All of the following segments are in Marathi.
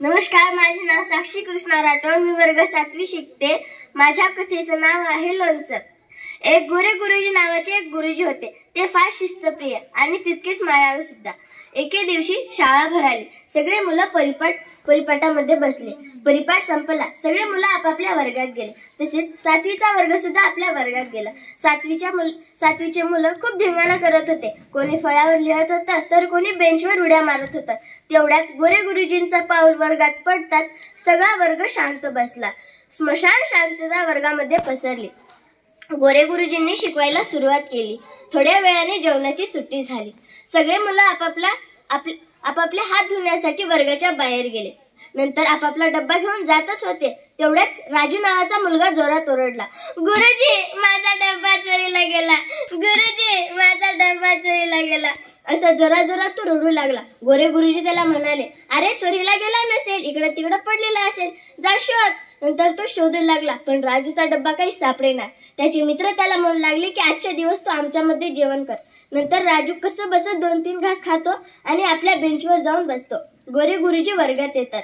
नमस्कार, माझे नाव साक्षी कृष्णा राठोड. मी वर्ग 7वी शिकते. माझ्या कथेचं नाव आहे लोणचं. एक गोरे गुरुजी नावाचे एक गुरुजी होते. ते फार शिस्तप्रिय आणि तितकेच मायाळू सुद्धा. एके दिवशी शाळा भराली. सगळे मुलं परिपाठामध्ये बसले. परिपाठ संपला. सगळे मुलं आपापल्या वर्गात गेले. तसेच 7वीचा वर्ग सुद्धा आपल्या वर्गात गेला. 7वीचे मुलं खूप धिंगाणा करत होते. कोणी फळ्यावर लिहत होता तर कोणी बेंचवर उड्या मारत होता. तेवढ्यात गोरे गुरुजींचा पाऊल वर्गात पडताच सगळा वर्ग शांत बसला. स्मशान शांतता वर्गामध्ये पसरली. गोरे गुरुजींनी शिकवायला सुरुवात केली. थोड्या वेळाने जेवणाची सुट्टी झाली. सगळे मुलं आपापले हात धुण्यासाठी वर्गाच्या बाहेर गेले. नंतर आपापला डब्बा घेऊन जातच होते. तेवढ्यात राजू नावाचा मुलगा जोरात ओरडला, गुरुजी, माझा डब्बा चोरीला गेला. गुरुजी, माझा डब्बा चोरीला गेला. असा जोरात तो रडू लागला. गोरे गुरुजी त्याला म्हणाले, अरे, चोरीला गेला नसेल, इकडे तिकडे पडलेला असेल, जा शोध. नंतर तो शोधू लागला, पण राजूचा डब्बा काही सापडेना. त्याचे मित्र त्याला म्हणू लागले की आजच्या दिवस तो आमच्यामध्ये जेवण कर. नंतर राजू कसं बसत 2-3 घास खातो आणि आपल्या बेंचवर जाऊन बसतो. गोरे गुरुजी वर्गात येतात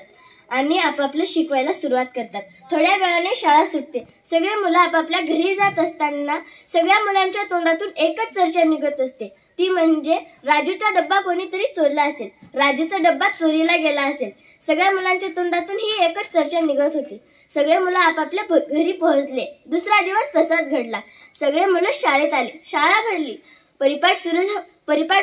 आणि आपापलं शिकवायला सुरुवात करतात. थोड्या वेळाने शाळा सुटते. सगळे मुलं आपापल्या घरी जात असताना सगळ्या मुलांच्या तोंडातून एकच चर्चा निघत असते. ती म्हणजे राजूचा डब्बा कोणीतरी चोरला असेल, राजूचा डब्बा चोरीला गेला असेल. सगळ्या मुलांच्या तोंडातून ही एकच चर्चा निघत होती. सगळे मुलं आपापल्या घरी पोहोचले. दुसरा दिवस तसाच घडला. सगळे मुलं शाळेत आले. शाळा भरली. परिपाठ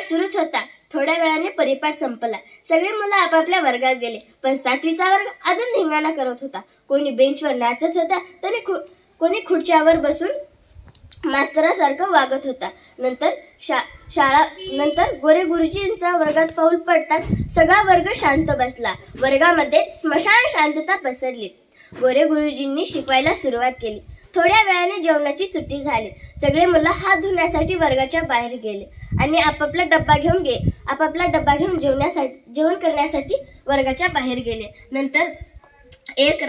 सुरूच होता. थोड्या वेळाने परिपाठ संपला. सगळे मुलं आपापल्या वर्गात गेले. पण 7वीचा वर्ग अजून धिंगाणा करत होता. कोणी बेंचवर नाचत होता तर कोणी खुर्च्यावर बसून मास्तरासारखं वागत होता. नंतर गोरे गुरुजींचा वर्गात पाऊल पडताच सगळा वर्ग शांत बसला. वर्गामध्ये स्मशान शांतता पसरली. गोरे गुरुजींनी शिकवायला सुरुवात केली. थोड्या वेळाने जेवणाची सुट्टी झाली. सगळे मुलं हात धुण्यासाठी वर्गाच्या बाहेर गेले आणि आपापला डब्बा घेऊन जेवण करण्यासाठी वर्गाच्या बाहेर गेले. नंतर एक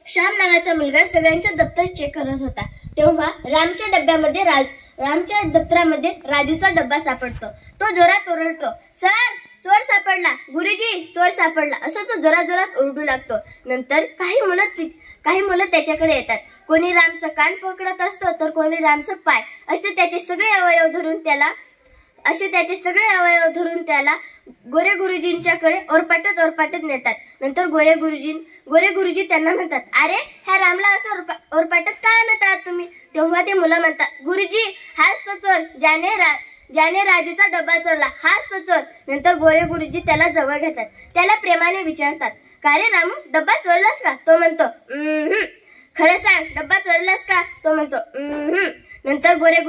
श्याम नावाचा मुलगा सगळ्यांच्या दप्तर चेक करत होता. तेव्हा रामच्या दप्तरामध्ये राजूचा डब्बा सापडतो. तो जोरात ओरडतो, सर, चोर सापडला. गुरुजी, चोर सापडला. असं तो जोरात ओरडू लागतो. नंतर काही मुलं त्याच्याकडे येतात. कोणी रामचं कान पकडत असतो तर कोणी रामचं पाय. असे त्याचे सगळे अवयव धरून त्याला गोरे गुरुजींच्याकडे ओरपाटत नेतात. नंतर गोरे गुरुजी त्यांना म्हणतात, अरे, ह्या रामला असं ओरपाटत का आणतात तुम्ही? तेव्हा ते मुलं म्हणतात, गुरुजी, हाच तो चोर, ज्याने राजूचा डब्बा चोरला, हाच तो चोर. नंतर गोरे गुरुजी त्याला जवळ घेतात. त्याला प्रेमाने विचारतात, का रे रामू, डब्बा चोरलास का? तो म्हणतो, खरं सांग, डब्बा चोरलास का? तो म्हणतो, नंतर गोरे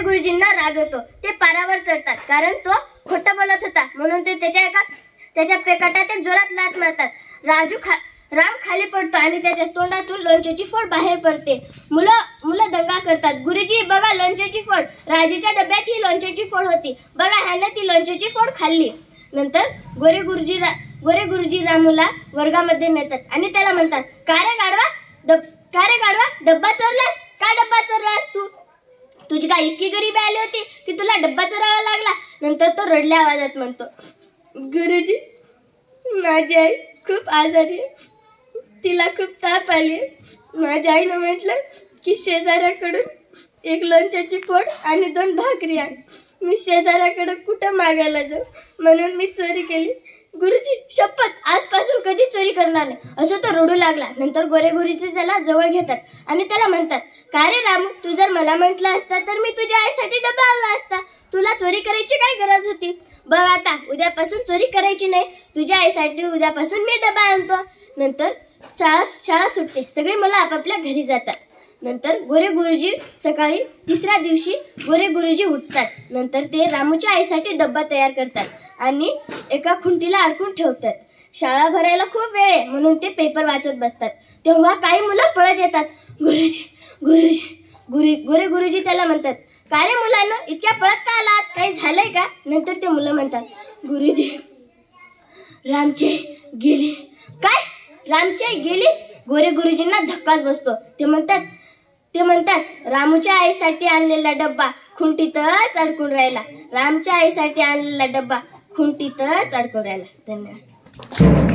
गुरुजींना राग येतो. ते पारावर चढतात. कारण तो खोटं बोलत होता म्हणून ते त्याच्या पेकाटात एक जोरात लाथ मारतात. राम खाली पडतो आणि त्याच्या तोंडातून लोणच्याची फोड बाहेर पडते. मुलं दंगा करतात, गुरुजी, बघा, लोणच्याची फोड. राजूच्या डब्यात ही लोणच्याची फोड होती. बघा, ह्याने ती लोणच्याची फोड खाल्ली. नंतर गोरे गुरुजी रामूला वर्गामध्ये नेतात आणि त्याला म्हणतात, का रे गाढवा, डब्बा चोरलास? का डब्बा चोरलास तू? तुझी काय इतकी गरीबी आली होती की तुला डब्बा चोरावा लागला? नंतर तो रडल्या आवाजात म्हणतो, गुरुजी, माझी आई खूप आजारी आहे. तिला खूप ताप आली आहे. माझ्या आईनं म्हटलं की शेजाऱ्याकडून एक लोणच्याची फोड आणि 2 भाकरी आण. मी शेजाऱ्याकडे कुठं मागायला जाऊ, म्हणून मी चोरी केली. गुरुजी, शपथ, आजपासून कधी चोरी करणार नाही. असं तो रडू लागला. नंतर गोरे गुरुजी त्याला जवळ घेतात आणि त्याला म्हणतात, का रे रामू, तू जर मला म्हटलं असता तर मी तुझ्या आईसाठी डबा आणला असता. तुला चोरी करायची काय गरज होती? बघ, आता उद्यापासून चोरी करायची नाही. तुझ्या आईसाठी उद्यापासून मी डबा आणतो. नंतर शाळा सुटते. सगळे मुलं आपापल्या घरी जातात. नंतर गोरे गुरुजी सकाळी 3ऱ्या दिवशी गोरे गुरुजी उठतात. नंतर ते रामूच्या आईसाठी डब्बा तयार करतात आणि एका खुंटीला अडकून ठेवतात. शाळा भरायला खूप वेळ आहे म्हणून ते पेपर वाचत बसतात. तेव्हा काही मुलं पळत येतात. गोरे गुरुजी त्याला म्हणतात, का रे मुलांना, इतक्या पळत का आलात? काही झालंय का? नंतर ते मुलं म्हणतात, गुरुजी, रामची गेली. काय? रामची गेली? गोरे गुरुजींना धक्काच बसतो. ते म्हणतात, रामूच्या आईसाठी आणलेला डब्बा खुंटीतच अडकून राहिला. रामच्या आईसाठी आणलेला डब्बा खुंटीतच अडकून राहिला. धन्यवाद.